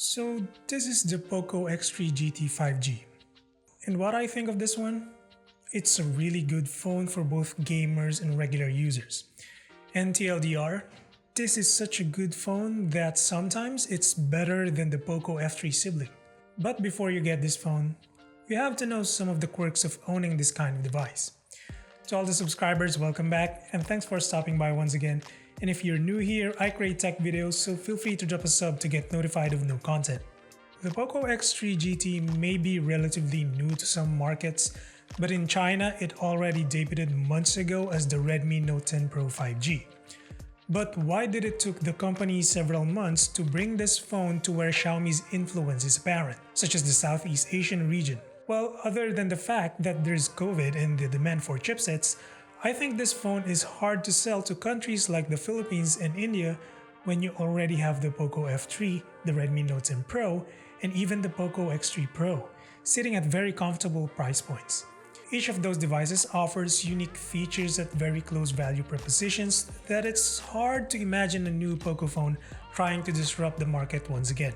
So this is the POCO X3 GT 5G. And what I think of this one? It's a really good phone for both gamers and regular users. And TLDR, this is such a good phone that sometimes it's better than the POCO F3 sibling. But before you get this phone, you have to know some of the quirks of owning this kind of device. To all the subscribers, welcome back and thanks for stopping by once again. And if you're new here, I create tech videos, so feel free to drop a sub to get notified of new content. The POCO X3 GT may be relatively new to some markets, but in China it already debuted months ago as the Redmi Note 10 Pro 5G. But why did it took the company several months to bring this phone to where Xiaomi's influence is apparent, such as the Southeast Asian region? Well, other than the fact that there's COVID and the demand for chipsets, I think this phone is hard to sell to countries like the Philippines and India when you already have the POCO F3, the Redmi Note 10 Pro, and even the POCO X3 Pro, sitting at very comfortable price points. Each of those devices offers unique features at very close value propositions that it's hard to imagine a new POCO phone trying to disrupt the market once again.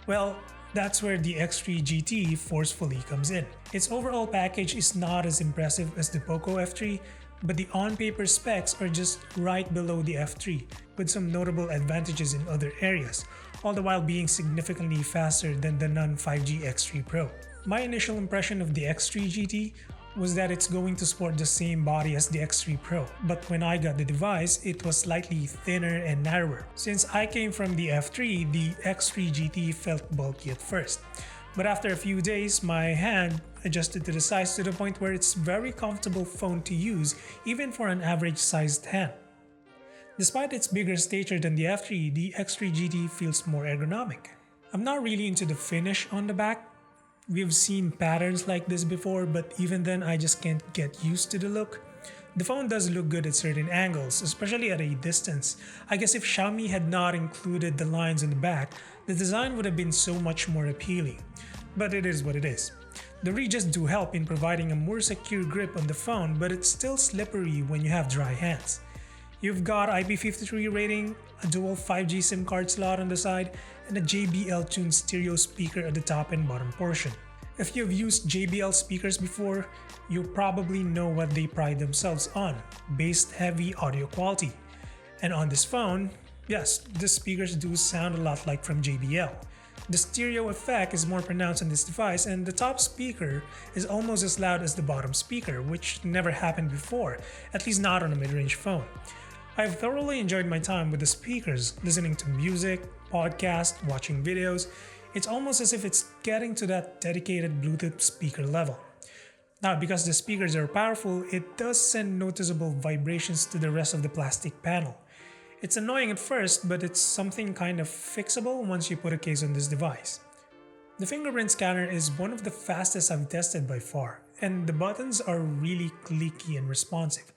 Well, that's where the X3 GT forcefully comes in. Its overall package is not as impressive as the POCO F3, but the on-paper specs are just right below the F3, with some notable advantages in other areas, all the while being significantly faster than the non-5G X3 Pro. My initial impression of the X3 GT was that it's going to sport the same body as the X3 Pro, but when I got the device, it was slightly thinner and narrower. Since I came from the F3, the X3 GT felt bulky at first. But after a few days, my hand adjusted to the size to the point where it's a very comfortable phone to use even for an average sized hand. Despite its bigger stature than the F3, the X3 GT feels more ergonomic. I'm not really into the finish on the back. We've seen patterns like this before, but even then I just can't get used to the look. The phone does look good at certain angles, especially at a distance. I guess if Xiaomi had not included the lines on the back, the design would have been so much more appealing. But it is what it is. The ridges do help in providing a more secure grip on the phone, but it's still slippery when you have dry hands. You've got IP53 rating, a dual 5G SIM card slot on the side, and a JBL tuned stereo speaker at the top and bottom portion. If you've used JBL speakers before, you probably know what they pride themselves on: bass-heavy audio quality. And on this phone, yes, the speakers do sound a lot like from JBL. The stereo effect is more pronounced on this device, and the top speaker is almost as loud as the bottom speaker, which never happened before, at least not on a mid-range phone. I've thoroughly enjoyed my time with the speakers, listening to music, podcasts, watching videos. It's almost as if it's getting to that dedicated Bluetooth speaker level. Now, because the speakers are powerful, it does send noticeable vibrations to the rest of the plastic panel. It's annoying at first, but it's something kind of fixable once you put a case on this device. The fingerprint scanner is one of the fastest I've tested by far, and the buttons are really clicky and responsive.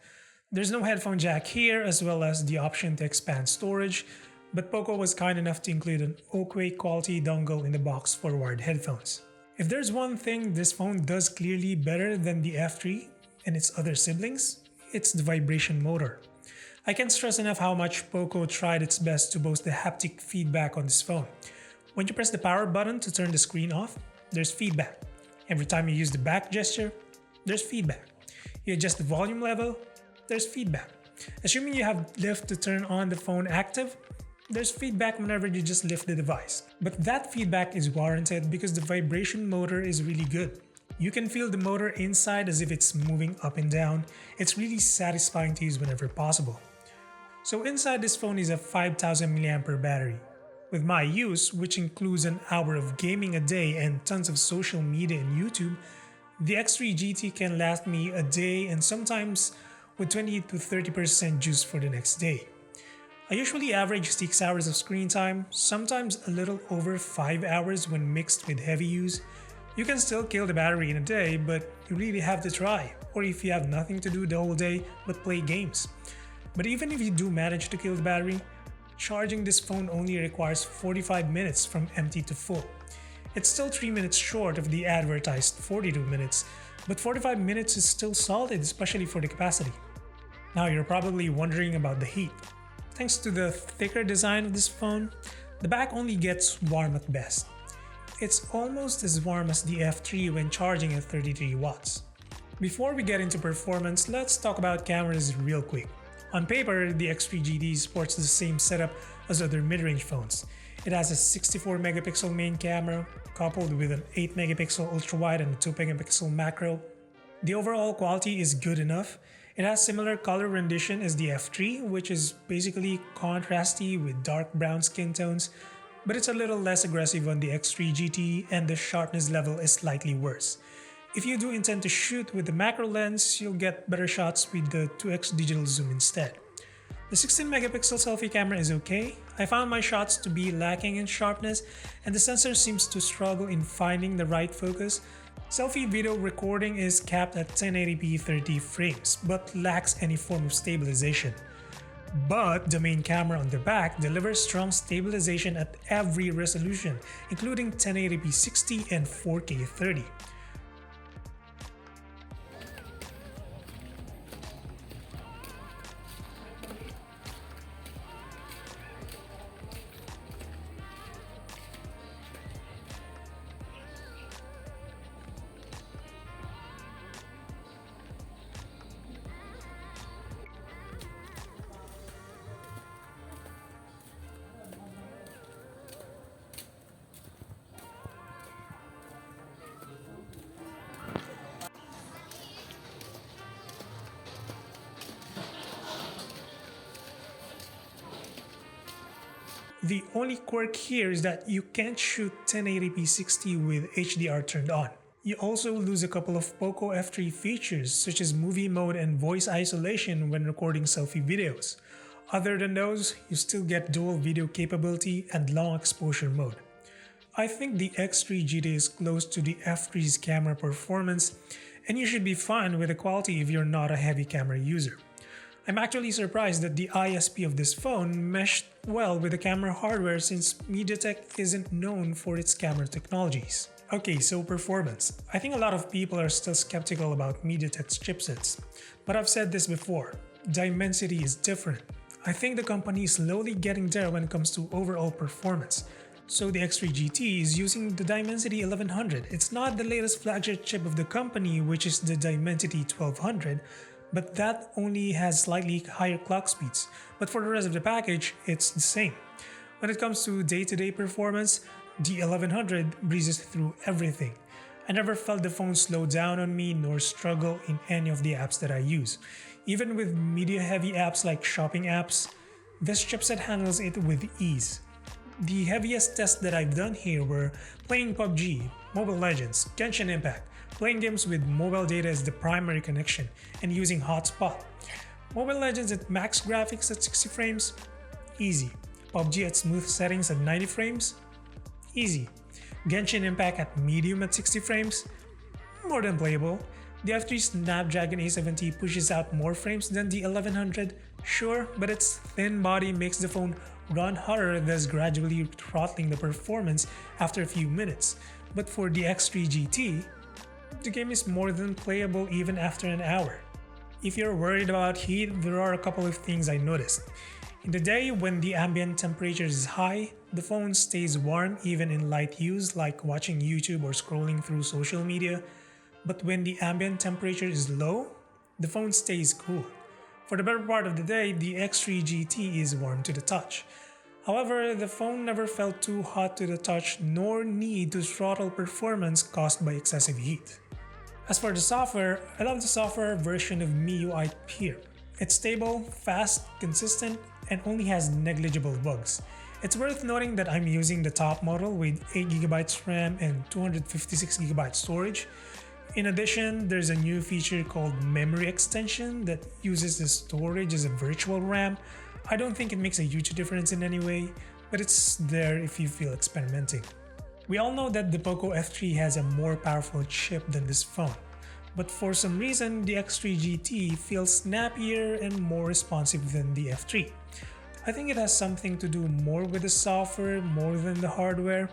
There's no headphone jack here, as well as the option to expand storage, but POCO was kind enough to include an Oakway quality dongle in the box for wired headphones. If there's one thing this phone does clearly better than the F3 and its other siblings, it's the vibration motor. I can't stress enough how much POCO tried its best to boast the haptic feedback on this phone. When you press the power button to turn the screen off, there's feedback. Every time you use the back gesture, there's feedback. You adjust the volume level, there's feedback. Assuming you have lift to turn on the phone active, there's feedback whenever you just lift the device. But that feedback is warranted because the vibration motor is really good. You can feel the motor inside as if it's moving up and down. It's really satisfying to use whenever possible. So inside this phone is a 5000 mAh battery. With my use, which includes an hour of gaming a day and tons of social media and YouTube, the X3 GT can last me a day and sometimes with 20 to 30% juice for the next day. I usually average 6 hours of screen time, sometimes a little over 5 hours when mixed with heavy use. You can still kill the battery in a day, but you really have to try, or if you have nothing to do the whole day but play games. But even if you do manage to kill the battery, charging this phone only requires 45 minutes from empty to full. It's still 3 minutes short of the advertised 42 minutes, but 45 minutes is still solid, especially for the capacity. Now you're probably wondering about the heat. Thanks to the thicker design of this phone, The back only gets warm at best. It's almost as warm as the F3 when charging at 33 watts. Before we get into performance, let's talk about cameras real quick. On paper, the X3 GT sports the same setup as other mid-range phones. It has a 64 megapixel main camera, coupled with an 8 megapixel ultra-wide and a 2 megapixel macro. The overall quality is good enough. It has similar color rendition as the F3, which is basically contrasty with dark brown skin tones, but it's a little less aggressive on the X3 GT and the sharpness level is slightly worse. If you do intend to shoot with the macro lens, you'll get better shots with the 2x digital zoom instead. The 16 megapixel selfie camera is okay. I found my shots to be lacking in sharpness and the sensor seems to struggle in finding the right focus. Selfie video recording is capped at 1080p 30 frames but lacks any form of stabilization. But the main camera on the back delivers strong stabilization at every resolution, including 1080p 60 and 4K 30. The only quirk here is that you can't shoot 1080p 60 with HDR turned on. You also lose a couple of POCO F3 features such as movie mode and voice isolation when recording selfie videos. Other than those, you still get dual video capability and long exposure mode. I think the X3 GT is close to the F3's camera performance, and you should be fine with the quality if you're not a heavy camera user. I'm actually surprised that the ISP of this phone meshed well with the camera hardware since MediaTek isn't known for its camera technologies. Okay, so performance. I think a lot of people are still skeptical about MediaTek's chipsets, but I've said this before, Dimensity is different. I think the company is slowly getting there when it comes to overall performance. So the X3 GT is using the Dimensity 1100. It's not the latest flagship chip of the company, which is the Dimensity 1200, but that only has slightly higher clock speeds. But for the rest of the package, it's the same. When it comes to day-to-day performance, the 1100 breezes through everything. I never felt the phone slow down on me nor struggle in any of the apps that I use. Even with media-heavy apps like shopping apps, this chipset handles it with ease. The heaviest tests that I've done here were playing PUBG, Mobile Legends, Genshin Impact, playing games with mobile data as the primary connection, and using hotspot. Mobile Legends at max graphics at 60 frames? Easy. PUBG at smooth settings at 90 frames? Easy. Genshin Impact at medium at 60 frames? More than playable. The F3 Snapdragon A70 pushes out more frames than the 1100, sure, but its thin body makes the phone run hotter, thus gradually throttling the performance after a few minutes. But for the X3 GT, the game is more than playable even after an hour. If you're worried about heat, there are a couple of things I noticed. In the day when the ambient temperature is high, the phone stays warm even in light use like watching YouTube or scrolling through social media. But when the ambient temperature is low, the phone stays cool. For the better part of the day, the X3 GT is warm to the touch. However, the phone never felt too hot to the touch nor need to throttle performance caused by excessive heat. As for the software, I love the software version of MIUI here. It's stable, fast, consistent, and only has negligible bugs. It's worth noting that I'm using the top model with 8GB RAM and 256GB storage. In addition, there's a new feature called memory extension that uses the storage as a virtual RAM. I don't think it makes a huge difference in any way, but it's there if you feel experimenting. We all know that the POCO F3 has a more powerful chip than this phone, but for some reason the X3 GT feels snappier and more responsive than the F3. I think it has something to do more with the software more than the hardware.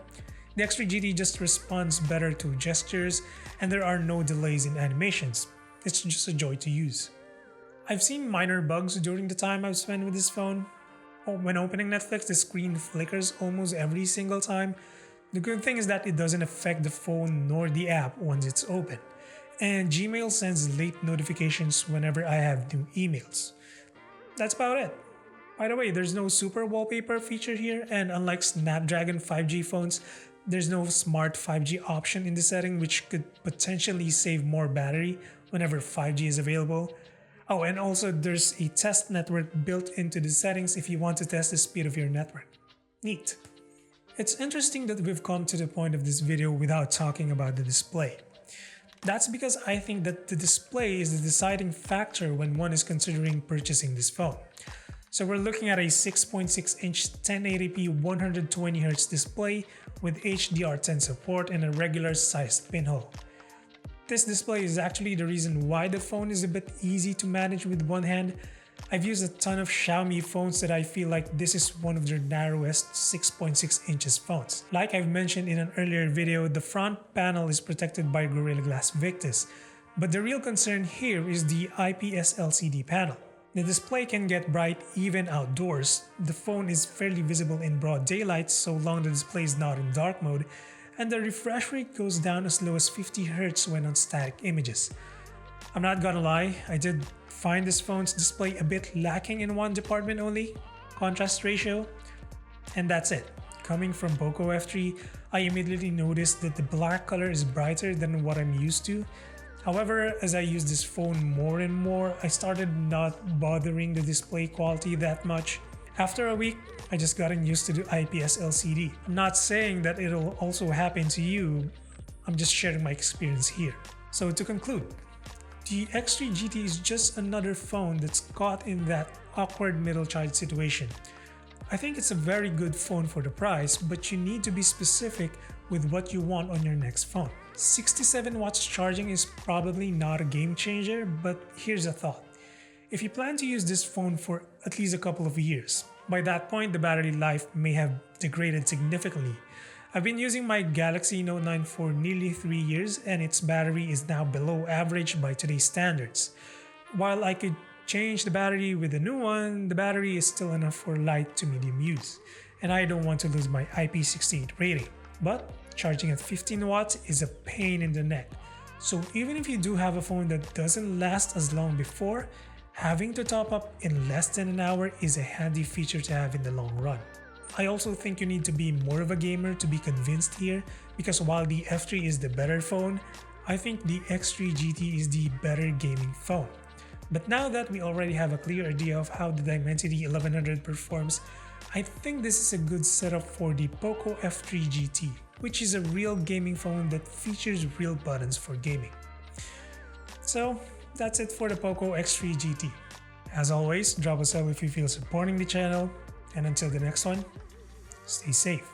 The X3 GT just responds better to gestures and there are no delays in animations. It's just a joy to use. I've seen minor bugs during the time I've spent with this phone. When opening Netflix, the screen flickers almost every single time. The good thing is that it doesn't affect the phone nor the app once it's open. And Gmail sends late notifications whenever I have new emails. That's about it. By the way, there's no super wallpaper feature here, and unlike Snapdragon 5G phones, there's no smart 5G option in the setting, which could potentially save more battery whenever 5G is available. Oh, and also there's a test network built into the settings if you want to test the speed of your network. Neat. It's interesting that we've come to the point of this video without talking about the display. That's because I think that the display is the deciding factor when one is considering purchasing this phone. So we're looking at a 6.6-inch 1080p 120Hz display with HDR10 support and a regular sized pinhole. This display is actually the reason why the phone is a bit easy to manage with one hand. I've used a ton of Xiaomi phones that I feel like this is one of their narrowest 6.6 inches phones. Like I've mentioned in an earlier video, the front panel is protected by Gorilla Glass Victus, but the real concern here is the IPS LCD panel. The display can get bright even outdoors. The phone is fairly visible in broad daylight so long the display is not in dark mode, and the refresh rate goes down as low as 50 Hz when on static images. I'm not gonna lie, I did find this phone's display a bit lacking in one department only, contrast ratio, and that's it. Coming from POCO F3, I immediately noticed that the black color is brighter than what I'm used to. However, as I use this phone more and more, I started not bothering the display quality that much. After a week, I just gotten used to the IPS LCD. I'm not saying that it'll also happen to you, I'm just sharing my experience here. So to conclude, the X3 GT is just another phone that's caught in that awkward middle child situation. I think it's a very good phone for the price, but you need to be specific with what you want on your next phone. 67 watts charging is probably not a game changer, but here's a thought. If you plan to use this phone for at least a couple of years, by that point the battery life may have degraded significantly. I've been using my Galaxy Note 9 for nearly 3 years and its battery is now below average by today's standards. While I could change the battery with a new one, the battery is still enough for light to medium use, and I don't want to lose my IP68 rating. But charging at 15 watts is a pain in the neck, so even if you do have a phone that doesn't last as long before, having to top up in less than an hour is a handy feature to have in the long run. I also think you need to be more of a gamer to be convinced here, because while the F3 is the better phone, I think the X3 GT is the better gaming phone. But now that we already have a clear idea of how the Dimensity 1100 performs, I think this is a good setup for the POCO F3 GT, which is a real gaming phone that features real buttons for gaming. So that's it for the POCO X3 GT. As always, drop a sub if you feel supporting the channel, and until the next one, stay safe.